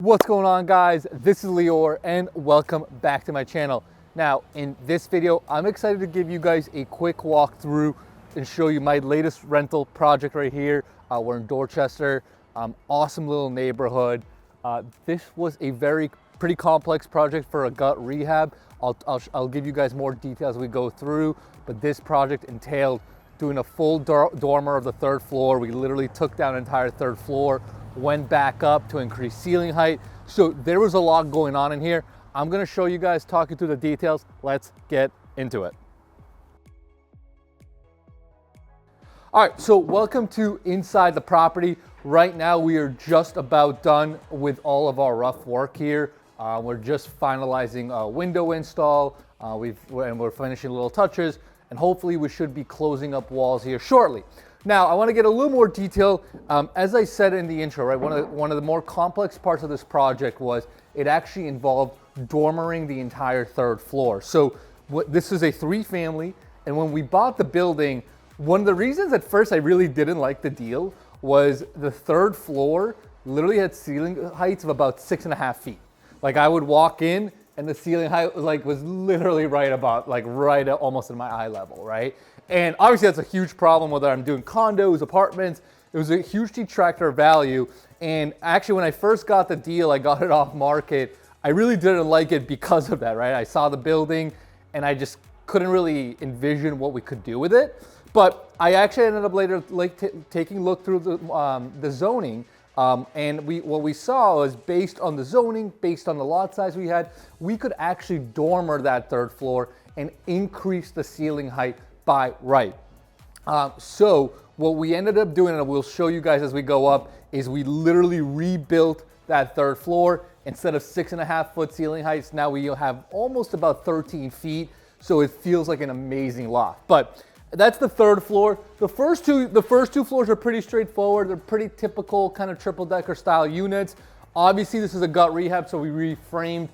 What's going on, guys? This is Lior and welcome back to my channel. Now in this video I'm excited to give you guys a quick walkthrough and show you my latest rental project right here. We're in Dorchester, awesome little neighborhood. This was a pretty complex project for a gut rehab. I'll give you guys more details as we go through, but this project entailed doing a full dormer of the third floor. We literally took down an entire third floor, went back up to increase ceiling height. So there was a lot going on in here. I'm gonna show you guys, talk you through the details. Let's get into it. All right, so welcome to inside the property. Right now we are just about done with all of our rough work here. We're just finalizing a window install. We're finishing little touches, and hopefully we should be closing up walls here shortly. Now, I want to get a little more detail. As I said in the intro, right, one of the more complex parts of this project was it actually involved dormering the entire third floor. So this is a 3-family, and when we bought the building, one of the reasons at first I really didn't like the deal was the third floor literally had ceiling heights of about 6.5 feet. Like, I would walk in and the ceiling height was literally right almost at my eye level, right? And obviously that's a huge problem whether I'm doing condos, apartments. It was a huge detractor of value. And actually when I first got the deal, I got it off market. I really didn't like it because of that, right? I saw the building and I just couldn't really envision what we could do with it. But I actually ended up later taking a look through the zoning. And what we saw was based on the zoning, based on the lot size we had, we could actually dormer that third floor and increase the ceiling height by right. So what we ended up doing, and we'll show you guys as we go up, is we literally rebuilt that third floor. Instead of 6.5 foot ceiling heights, now we have almost about 13 feet. So it feels like an amazing loft. But that's the third floor. The first two floors are pretty straightforward. They're pretty typical kind of triple decker style units. Obviously this is a gut rehab, so we reframed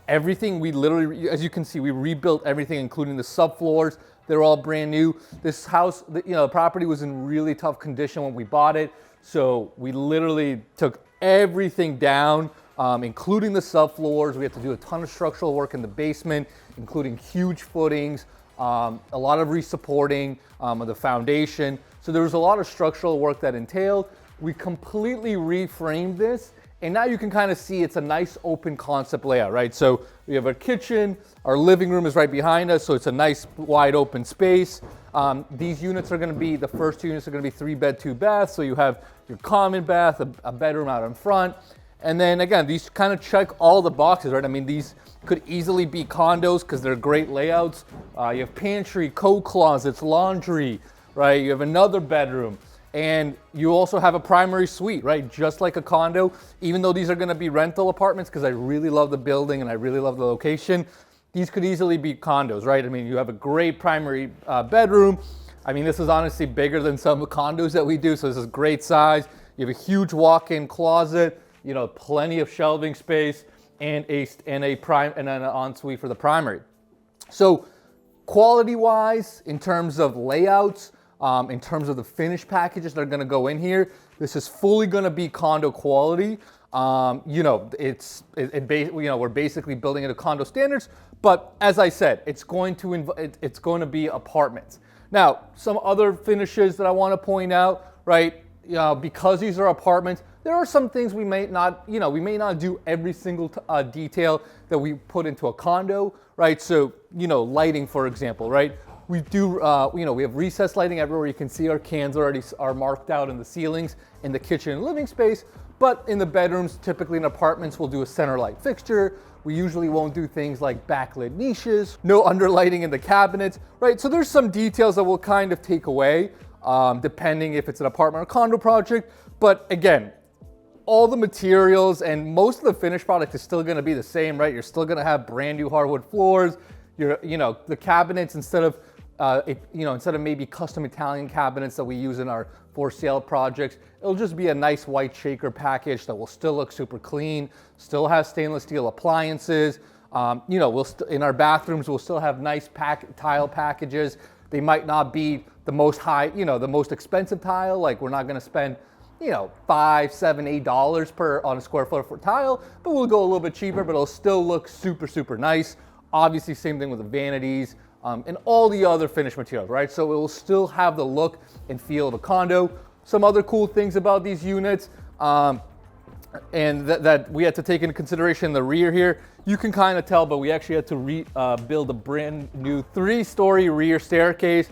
everything. We literally, as you can see, we rebuilt everything, including the subfloors. They're all brand new. This house, the property was in really tough condition when we bought it. So we literally took everything down, including the subfloors. We had to do a ton of structural work in the basement, including huge footings, a lot of resupporting of the foundation. So there was a lot of structural work that entailed. We completely reframed this, and now you can kind of see it's a nice open concept layout, right? So we have our kitchen, our living room is right behind us, so it's a nice wide open space. These units are gonna be, the first 2 units are gonna be 3-bed, 2-bath, so you have your common bath, a bedroom out in front. And then again, these kind of check all the boxes, right? I mean, these could easily be condos because they're great layouts. You have pantry, coat closets, laundry, right? You have another bedroom. And you also have a primary suite, right? Just like a condo, even though these are gonna be rental apartments, because I really love the building and I really love the location, these could easily be condos, right? I mean, you have a great primary bedroom. I mean, this is honestly bigger than some condos that we do, so this is great size. You have a huge walk-in closet, plenty of shelving space, and an ensuite for the primary. So quality-wise, in terms of layouts, in terms of the finished packages that are going to go in here, this is fully going to be condo quality. We're basically building it to condo standards, but as I said, it's going to be apartments. Now, some other finishes that I want to point out, right? Because these are apartments, there are some things we may not do every single detail that we put into a condo, right? So, lighting, for example, right? We do, we have recessed lighting everywhere. You can see our cans already are marked out in the ceilings in the kitchen and living space, but in the bedrooms, typically in apartments, we'll do a center light fixture. We usually won't do things like backlit niches, no underlighting in the cabinets, right? So there's some details that we'll kind of take away, depending if it's an apartment or condo project. But again, all the materials and most of the finished product is still gonna be the same, right? You're still gonna have brand new hardwood floors. The cabinets, instead of maybe custom Italian cabinets that we use in our for sale projects, it'll just be a nice white shaker package that will still look super clean, still have stainless steel appliances. In our bathrooms, we'll still have nice tile packages. They might not be the most the most expensive tile. Like, we're not gonna spend you know, $5, $7, $8 per on a square foot for tile, but we'll go a little bit cheaper, but it'll still look super, super nice. Obviously, same thing with the vanities and all the other finished materials, right? So it will still have the look and feel of a condo. Some other cool things about these units, and that we had to take into consideration in the rear here. You can kind of tell, but we actually had to build a brand new 3-story rear staircase.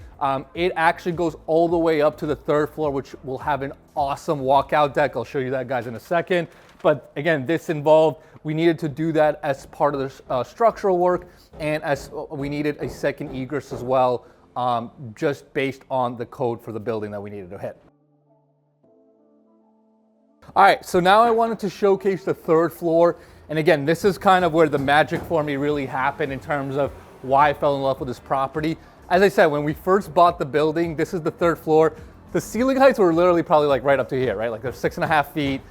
It actually goes all the way up to the 3rd floor, which will have an awesome walkout deck. I'll show you that, guys, in a second. But again, we needed to do that as part of the structural work, and as we needed a second egress as well, just based on the code for the building that we needed to hit. All right, so now I wanted to showcase the 3rd floor. And again, this is kind of where the magic for me really happened in terms of why I fell in love with this property. As I said, when we first bought the building, this is the 3rd floor. The ceiling heights were literally probably like right up to here, right? Like they're 6.5 feet,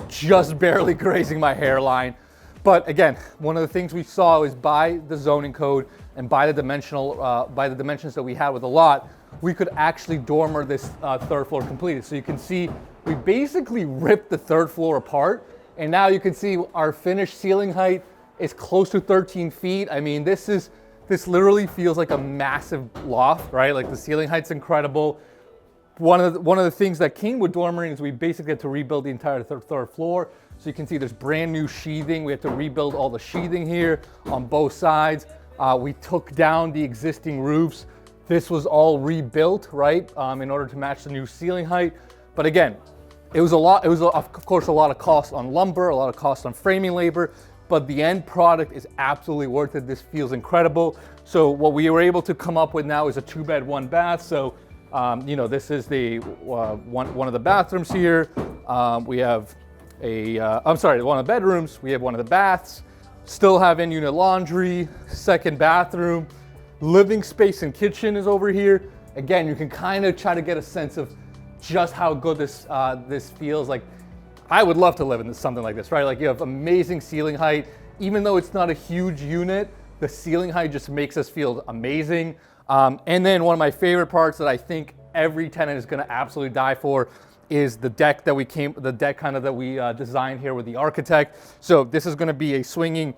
just barely grazing my hairline. But again, one of the things we saw is by the zoning code and by the dimensions that we had with the lot, we could actually dormer this 3rd floor completely. So you can see we basically ripped the 3rd floor apart, and now you can see our finished ceiling height is close to 13 feet. I mean, this literally feels like a massive loft, right? Like the ceiling height's incredible. One of the things that came with dormering is we basically had to rebuild the entire 3rd floor. So you can see there's brand new sheathing. We had to rebuild all the sheathing here on both sides. We took down the existing roofs. This was all rebuilt, right, in order to match the new ceiling height. But again, it was of course a lot of cost on lumber, a lot of cost on framing labor, but the end product is absolutely worth it. This feels incredible. So what we were able to come up with now is a 2-bed, 1-bath. So, you know, this is the one of the bathrooms here. We have one of the bedrooms. We have one of the baths. Still have in-unit laundry, 2nd bathroom, living space and kitchen is over here. Again, you can kind of try to get a sense of just how good this feels. Like, I would love to live in something like this, right? Like, you have amazing ceiling height. Even though it's not a huge unit, the ceiling height just makes us feel amazing. And then one of my favorite parts that I think every tenant is going to absolutely die for is the deck that we designed here with the architect. So this is going to be a swinging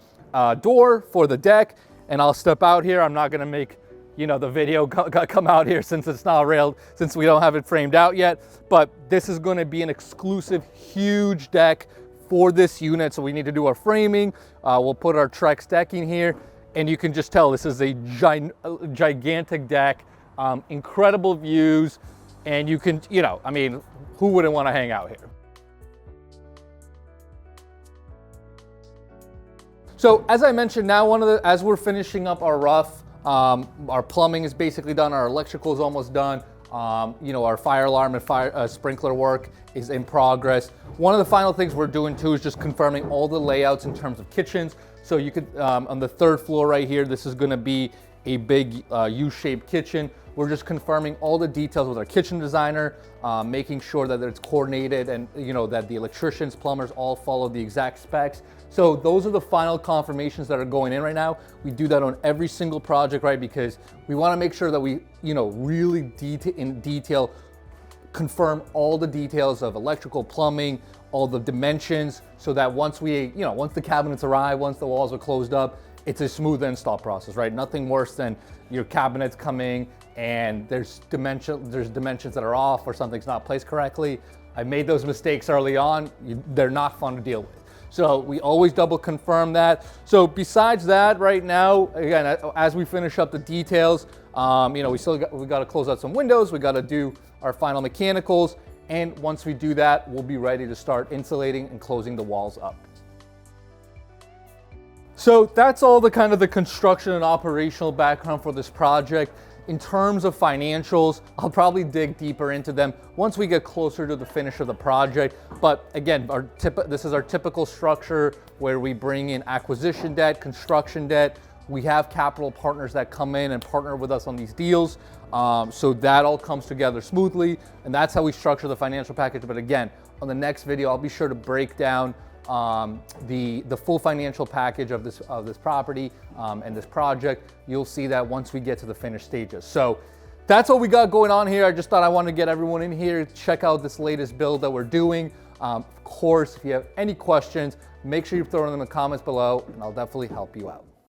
door for the deck, and I'll step out here. I'm not going to make the video come out here since it's not railed, since we don't have it framed out yet. But this is going to be an exclusive huge deck for this unit. So we need to do our framing. We'll put our Trex decking here, and you can just tell this is a gigantic deck, incredible views, and you can, I mean, who wouldn't want to hang out here? So as I mentioned, now as we're finishing up our rough, our plumbing is basically done, our electrical is almost done. Our fire alarm and sprinkler work is in progress. One of the final things we're doing too is just confirming all the layouts in terms of kitchens. So you could, on the 3rd floor right here, this is gonna be a big U-shaped kitchen. We're just confirming all the details with our kitchen designer, making sure that it's coordinated and that the electricians, plumbers all follow the exact specs. So those are the final confirmations that are going in right now. We do that on every single project, right? Because we want to make sure that we, really in detail confirm all the details of electrical, plumbing, all the dimensions, so that once the cabinets arrive, once the walls are closed up, it's a smooth install process, right? Nothing worse than your cabinets coming and there's dimensions that are off or something's not placed correctly. I made those mistakes early on. They're not fun to deal with. So we always double confirm that. So besides that, right now, again, as we finish up the details, we got to close out some windows. We got to do our final mechanicals. And once we do that, we'll be ready to start insulating and closing the walls up. So that's all the kind of the construction and operational background for this project. In terms of financials, I'll probably dig deeper into them once we get closer to the finish of the project. But again, this is our typical structure where we bring in acquisition debt, construction debt. We have capital partners that come in and partner with us on these deals. So that all comes together smoothly, and that's how we structure the financial package. But again, on the next video, I'll be sure to break down the full financial package of this property and this project. You'll see that once we get to the finished stages. So That's what we got going on here. I just thought I wanted to get everyone in here, check out this latest build that we're doing. Of course, if you have any questions, make sure you throw them in the comments below and I'll definitely help you out.